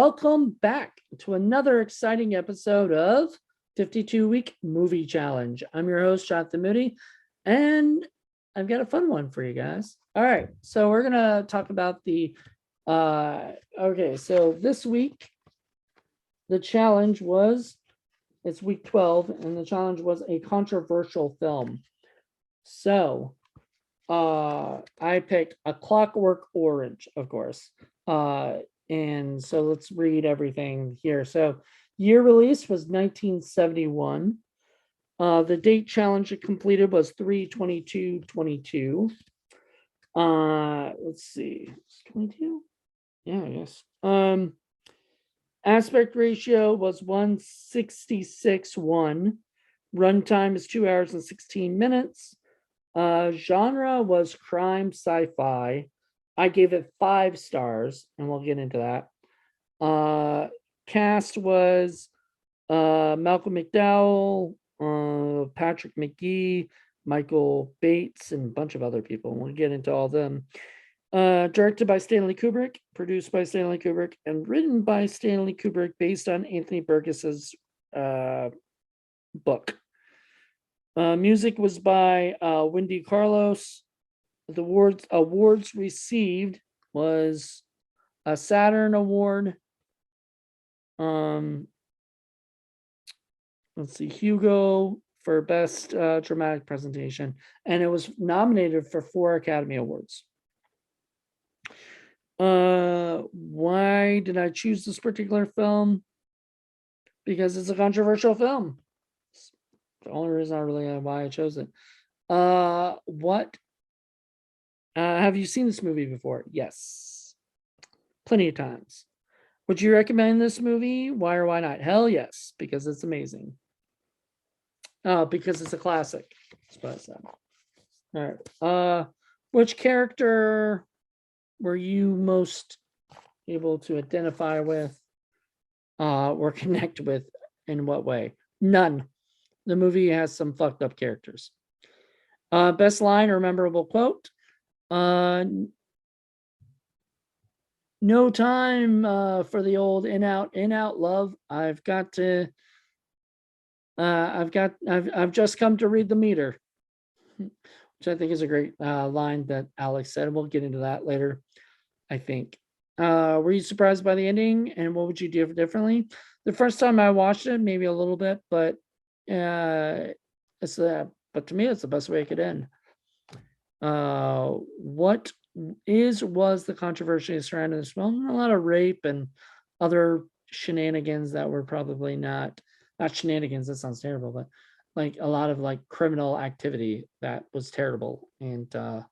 welcome back to another exciting episode of 52-Week Movie Challenge. I'm your host, Jonathan Moody, and I've got a fun one for you guys. All right, so we're going to talk about so this week, the challenge was, it's week 12, and the challenge was a controversial film. So, I picked A Clockwork Orange, of course. And so let's read everything here. So year release was 1971. The date challenge it completed was 3/22/22. Let's see. 22? Yeah, I guess. Aspect ratio was 166:1. Runtime is 2 hours and 16 minutes. Genre was crime sci-fi. I gave it 5 stars, and we'll get into that. Cast was Malcolm McDowell, Patrick McGee, Michael Bates, and a bunch of other people. We'll get into all of them. Directed by Stanley Kubrick, produced by Stanley Kubrick, and written by Stanley Kubrick based on Anthony Burgess's book. Music was by Wendy Carlos. The awards received was a Saturn Award. Let's see, Hugo for Best Dramatic Presentation, and it was nominated for 4 Academy Awards. Why did I choose this particular film? Because it's a controversial film. It's the only reason why I chose it. Have you seen this movie before? Yes. Plenty of times. Would you recommend this movie? Why or why not? Hell yes, because it's amazing. Because it's a classic. That's what I said. All right. Which character were you most able to identify with or connect with? In what way? None. The movie has some fucked up characters. Best line or memorable quote? No time for the old in out love. I've just come to read the meter, which I think is a great line that Alex said. We'll get into that later, I think. Were you surprised by the ending, and what would you do differently? The first time I watched it, maybe a little bit, but to me, it's the best way it could end. What was the controversy surrounding this film? A lot of rape and other shenanigans that were probably not shenanigans, that sounds terrible, but like a lot of like criminal activity that was terrible, and a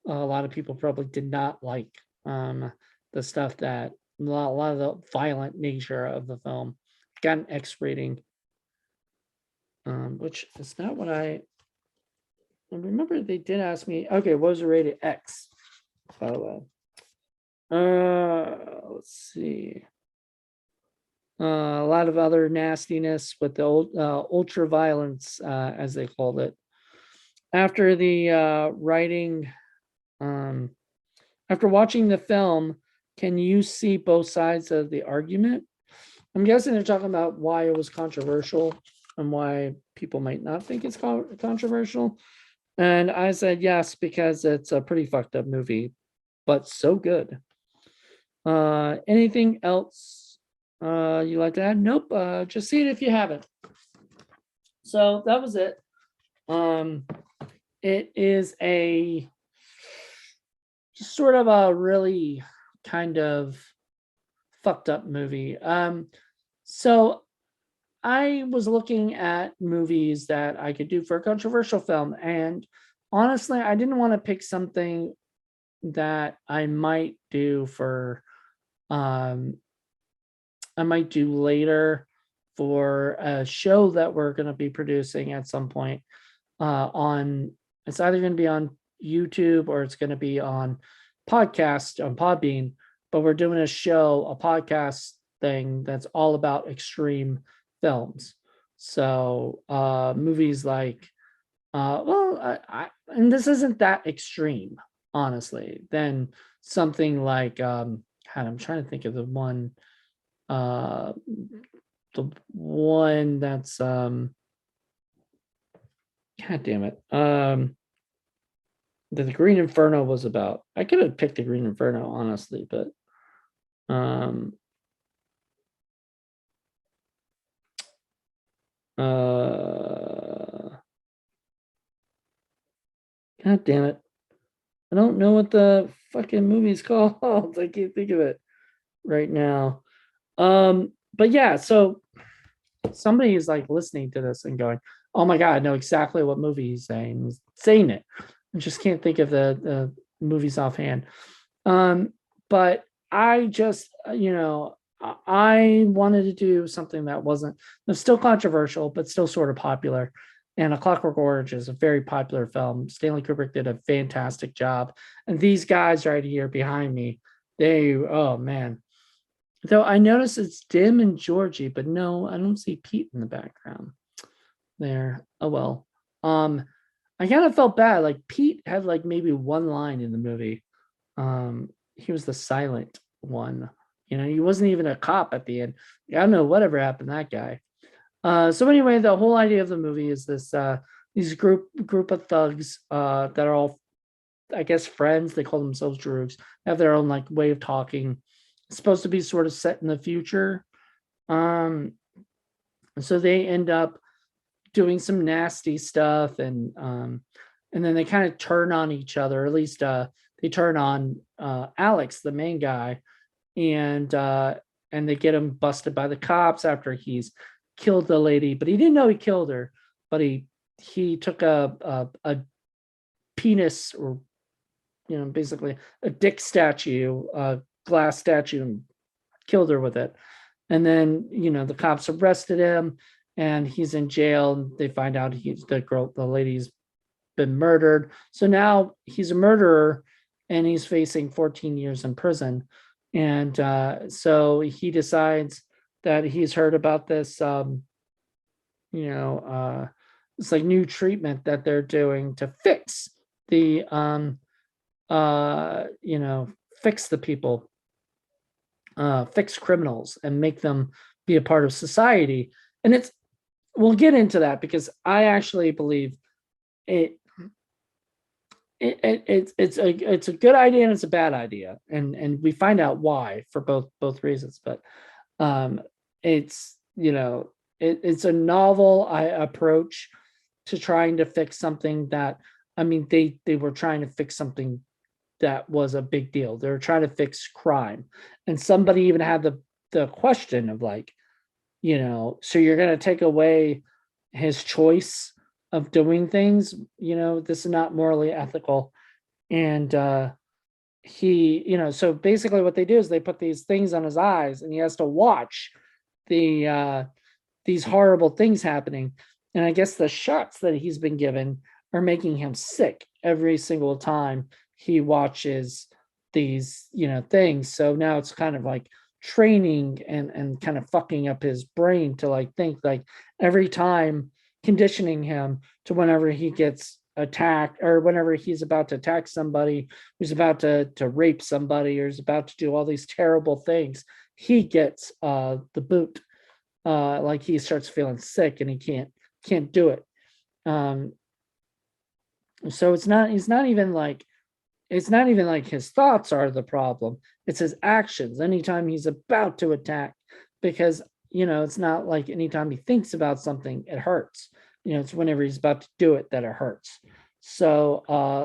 lot of people probably did not like the stuff that a lot of the violent nature of the film. Got an X rating, which is not what I remember. They did ask me, okay, what was the rated? X, by the way. Let's see. A lot of other nastiness with the ultra violence, as they called it. After the writing, after watching the film, can you see both sides of the argument? I'm guessing they're talking about why it was controversial and why people might not think it's controversial. And I said yes, because it's a pretty fucked up movie, but so good. Anything else you like to add? Nope. Just see it if you haven't. So that was it. It is a sort of a really kind of fucked up movie. So I was looking at movies that I could do for a controversial film, and honestly, I didn't want to pick something that I might do later for a show that we're going to be producing at some point. It's either going to be on YouTube or it's going to be on podcast on Podbean, but we're doing a podcast thing that's all about extreme films. So movies like and this isn't that extreme, honestly, then something like I'm trying to think of the one uh the one that's god damn it. That the Green Inferno was about. I could have picked the Green Inferno, honestly, but um uh god damn it. I don't know what the fucking movie's called. I can't think of it right now. But yeah, so somebody is like listening to this and going, "Oh my god, I know exactly what movie he's saying." He's saying it. I just can't think of the movies offhand. But I just, I wanted to do something that wasn't still controversial, but still sort of popular. And A Clockwork Orange is a very popular film. Stanley Kubrick did a fantastic job. And these guys right here behind me, oh man. Though I notice it's Dim and Georgie, but no, I don't see Pete in the background there. Oh well. Um, I kind of felt bad. Like Pete had like maybe one line in the movie. He was the silent one. He wasn't even a cop at the end. I don't know whatever happened to that guy. So anyway, the whole idea of the movie is this these group of thugs that are all, I guess, friends. They call themselves droogs. Have their own like way of talking. It's supposed to be sort of set in the future. Um, so they end up doing some nasty stuff, and then they kind of turn on each other. At least they turn on Alex, the main guy, and they get him busted by the cops after he's killed the lady, but he didn't know he killed her. But he took a penis, or basically a dick statue, a glass statue, and killed her with it. And then the cops arrested him, and he's in jail. They find out the lady's been murdered. So now he's a murderer, and he's facing 14 years in prison. And so he decides that he's heard about this, it's like new treatment that they're doing to fix the, fix the people, fix criminals, and make them be a part of society. And we'll get into that, because I actually believe it it's a good idea and it's a bad idea, and we find out why for both reasons. But it's it's a novel approach to trying to fix something that, I mean, they were trying to fix something that was a big deal. They were trying to fix crime, and somebody even had the question of like, so you're going to take away his choice of doing things. This is not morally ethical. And so basically what they do is they put these things on his eyes, and he has to watch these horrible things happening. And I guess the shots that he's been given are making him sick every single time he watches these things. So now it's kind of like training and kind of fucking up his brain to like think, like, every time, conditioning him to whenever he gets attacked, or whenever he's about to attack somebody, who's about to rape somebody, or is about to do all these terrible things, he gets the boot. Like he starts feeling sick and he can't do it. So it's not even like his thoughts are the problem. It's his actions anytime he's about to attack, because it's not like anytime he thinks about something it hurts. It's whenever he's about to do it that it hurts. So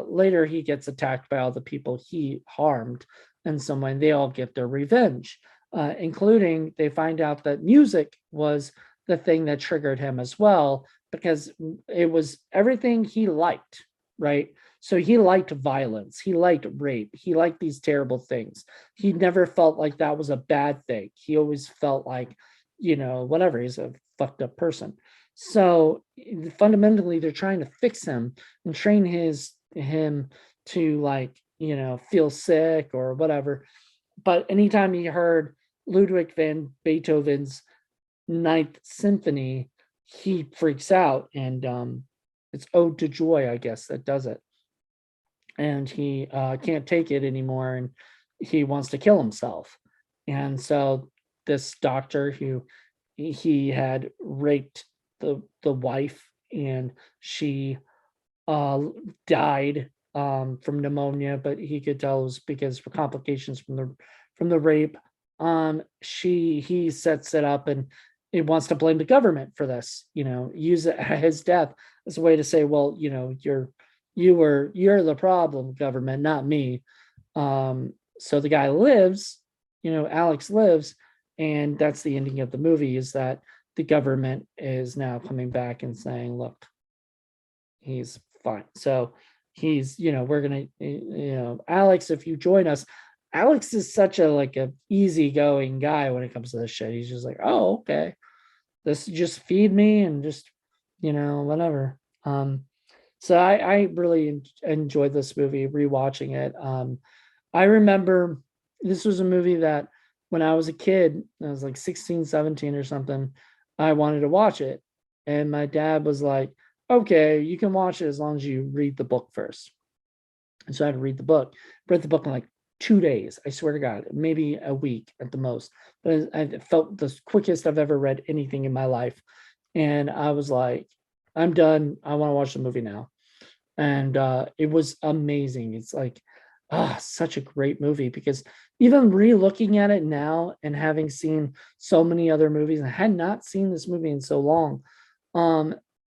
later he gets attacked by all the people he harmed in some way. They all get their revenge, including, they find out that music was the thing that triggered him as well, because it was everything he liked, right? So he liked violence, he liked rape, he liked these terrible things. He never felt like that was a bad thing. He always felt like, whatever, he's a fucked up person. So fundamentally, they're trying to fix him and train him to, like, feel sick or whatever. But anytime he heard Ludwig van Beethoven's Ninth Symphony, he freaks out, and it's Ode to Joy, I guess, that does it. And he can't take it anymore, and he wants to kill himself. And so this doctor who he had raped the wife, and she uh died from pneumonia, but he could tell it was because for complications from the rape. He sets it up, and it wants to blame the government for this, use his death as a way to say, well, you're the problem, government, not me. So the guy lives, Alex lives, and that's the ending of the movie, is that the government is now coming back and saying, look, he's fine. So he's, we're gonna, Alex, if you join us. Alex is such a easygoing guy when it comes to this shit. He's just like, oh, okay, this just feed me and just, whatever. So I really enjoyed this movie, rewatching it. I remember this was a movie that when I was a kid, I was like 16, 17 or something, I wanted to watch it. And my dad was like, okay, you can watch it as long as you read the book first. And so I had to read the book. Read the book in like 2 days. I swear to God, maybe a week at the most. But I felt the quickest I've ever read anything in my life. And I was like, I'm done. I want to watch the movie now. And it was amazing. It's like, such a great movie, because even re-looking at it now and having seen so many other movies, and I had not seen this movie in so long,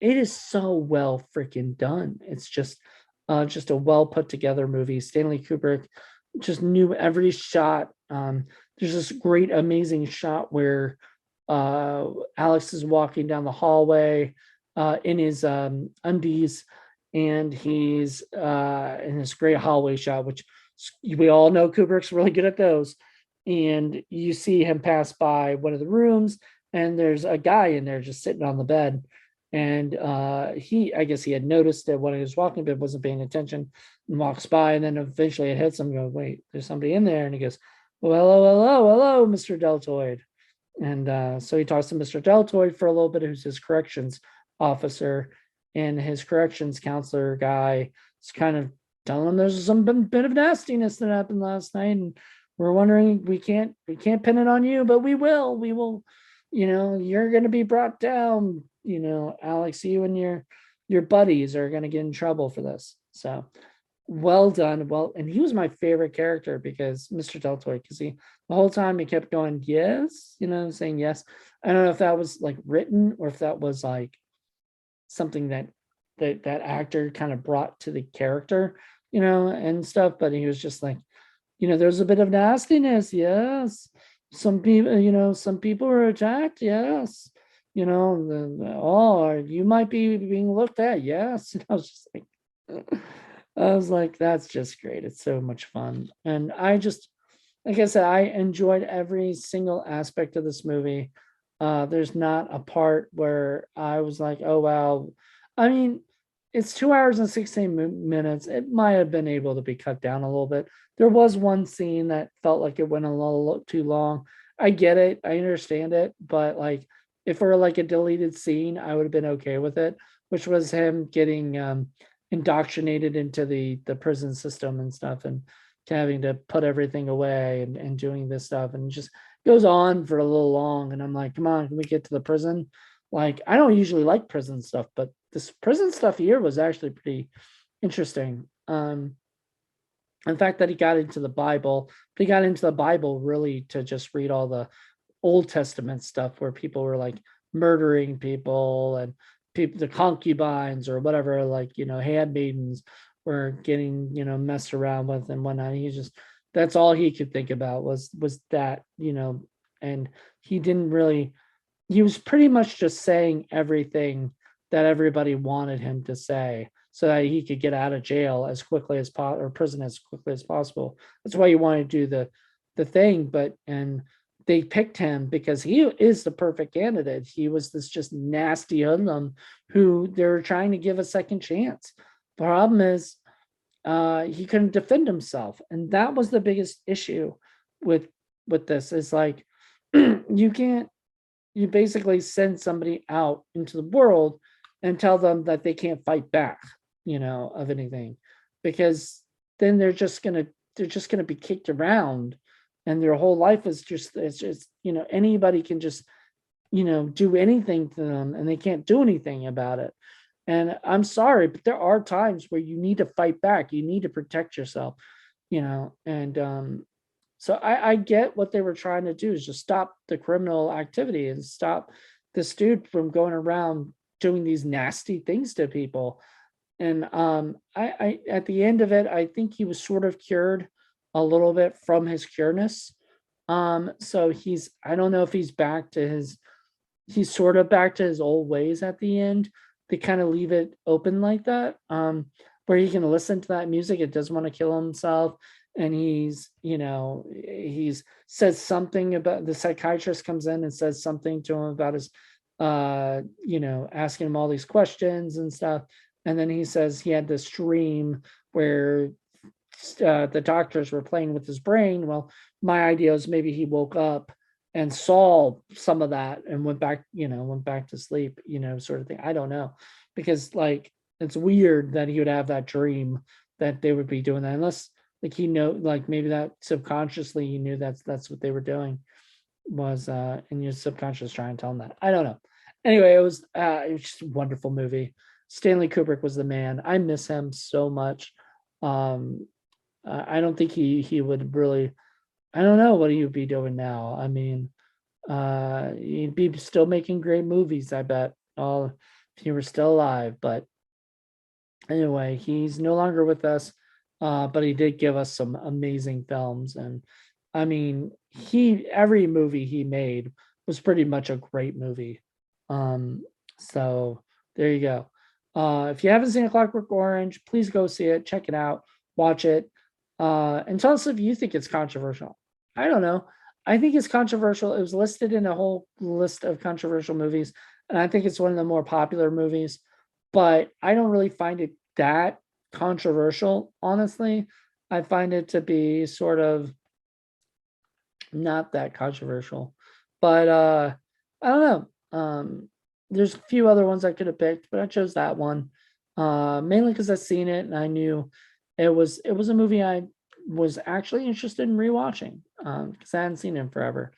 it is so well freaking done. It's just a well put together movie. Stanley Kubrick just knew every shot. There's this great, amazing shot where Alex is walking down the hallway in his undies, and he's in this great hallway shot, which we all know Kubrick's really good at those. And you see him pass by one of the rooms, and there's a guy in there just sitting on the bed. And I guess he had noticed that when he was walking, but wasn't paying attention, and walks by, and then eventually it hits him. Go, wait, there's somebody in there, and he goes, well, hello, Mr. Deltoid. And so he talks to Mr. Deltoid for a little bit, who's his corrections officer, and his corrections counselor guy is kind of telling him there's some bit of nastiness that happened last night, and we're wondering, we can't pin it on you, but we will, you're going to be brought down. Alex, you and your buddies are going to get in trouble for this. So well done. Well, and he was my favorite character, because Mr. Deltoid, because the whole time he kept going, yes, saying yes. I don't know if that was like written, or if that was like something that actor kind of brought to the character, and stuff. But he was just like, there's a bit of nastiness. Yes. Some people were attacked. Yes. You might be being looked at. Yes. And I was like, that's just great. It's so much fun. And I just, like I said, I enjoyed every single aspect of this movie. There's not a part where I was like, oh, wow. I mean, it's 2 hours and 16 minutes. It might have been able to be cut down a little bit. There was one scene that felt like it went a little too long. I get it. I understand it. But like, if it were like a deleted scene, I would have been okay with it, which was him getting indoctrinated into the prison system and stuff, and having to put everything away and doing this stuff, and just goes on for a little long. And I'm like, come on, can we get to the prison? Like, I don't usually like prison stuff, but this prison stuff here was actually pretty interesting. In fact, that he got into the Bible, but he got into the Bible really to just read all the Old Testament stuff where people were like murdering people, and people, the concubines or whatever, like, handmaidens were getting, messed around with and whatnot. He just, that's all he could think about was that, and he didn't really, he was pretty much just saying everything that everybody wanted him to say, so that he could get out of jail as quickly as possible, or prison as quickly as possible. That's why you want to do the thing. But, and they picked him because he is the perfect candidate. He was this just nasty hoodlum who they were trying to give a second chance. The problem is he couldn't defend himself, and that was the biggest issue with this. Is like, you basically send somebody out into the world and tell them that they can't fight back, of anything, because then they're just gonna be kicked around and their whole life is just, it's just, anybody can just, do anything to them and they can't do anything about it. And I'm sorry, but there are times where you need to fight back. You need to protect yourself, and so I get what they were trying to do is just stop the criminal activity and stop this dude from going around doing these nasty things to people. And I at the end of it, I think he was sort of cured a little bit from his cureness. So I don't know if he's sort of back to his old ways at the end. They kind of leave it open like that, where he can listen to that music. It doesn't want to kill himself. And he's says something about, the psychiatrist comes in and says something to him about his, asking him all these questions and stuff. And then he says he had this dream where the doctors were playing with his brain. Well, my idea is maybe he woke up and saw some of that and went back to sleep, sort of thing. I don't know, because like, it's weird that he would have that dream that they would be doing that, unless like like maybe that subconsciously he knew that's what they were doing, was in your subconscious trying to tell him that. I don't know. Anyway, it was just a wonderful movie. Stanley Kubrick was the man. I miss him so much. I don't think he would really, I don't know what he would be doing now. I mean, he'd be still making great movies, I bet, if he were still alive. But anyway, he's no longer with us, but he did give us some amazing films. And I mean, every movie he made was pretty much a great movie. So there you go. If you haven't seen A Clockwork Orange, please go see it, check it out, watch it, and tell us if you think it's controversial. I don't know. I think it's controversial. It was listed in a whole list of controversial movies, and I think it's one of the more popular movies, but I don't really find it that controversial, honestly. I find it to be sort of not that controversial, but I don't know. There's a few other ones I could have picked, but I chose that one mainly because I've seen it and I knew it was a movie I was actually interested in rewatching because I hadn't seen him forever.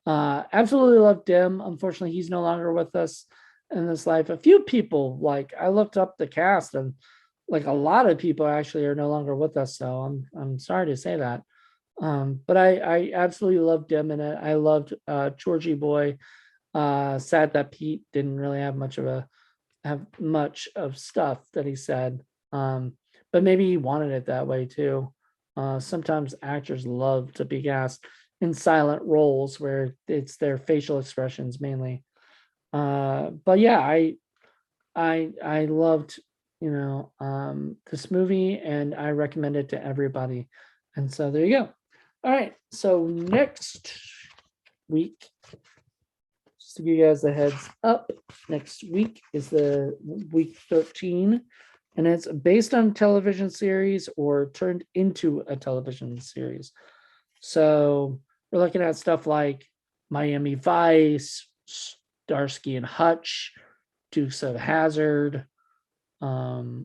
Absolutely loved Dim. Unfortunately, he's no longer with us in this life. A few people, like I looked up the cast, and like a lot of people actually are no longer with us. So I'm sorry to say that. But I absolutely loved Dim in it. I loved Georgie Boy. Sad that Pete didn't really have much of stuff that he said. But maybe he wanted it that way too. Sometimes actors love to be cast in silent roles where it's their facial expressions mainly. But yeah, I loved this movie, and I recommend it to everybody. And so there you go. All right, so next week, just to give you guys a heads up, next week is the week 13, and it's based on a television series or turned into a television series. So we're looking at stuff like Miami Vice, Starsky and Hutch, Dukes of Hazzard. What's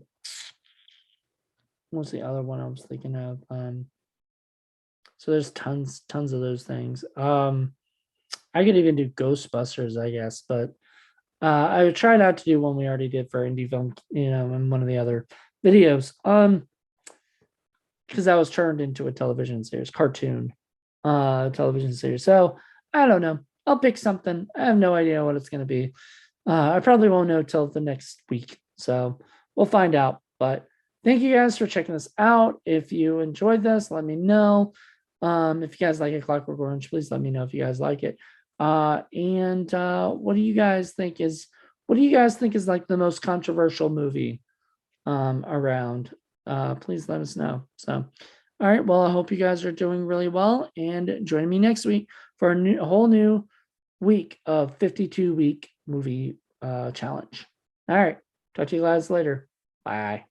the other one I was thinking of? So there's tons of those things. I could even do Ghostbusters, I guess, but I would try not to do one we already did for indie film, in one of the other videos. Because that was turned into a television series, cartoon, television series. So I don't know. I'll pick something. I have no idea what it's going to be. I probably won't know till the next week. So we'll find out. But thank you guys for checking this out. If you enjoyed this, let me know. If you guys like A Clockwork Orange, please let me know if you guys like it. And what do you guys think is like the most controversial movie around? Please let us know. So all right, well, I hope you guys are doing really well, and join me next week for a whole new week of 52-week movie challenge. All right, talk to you guys later. Bye.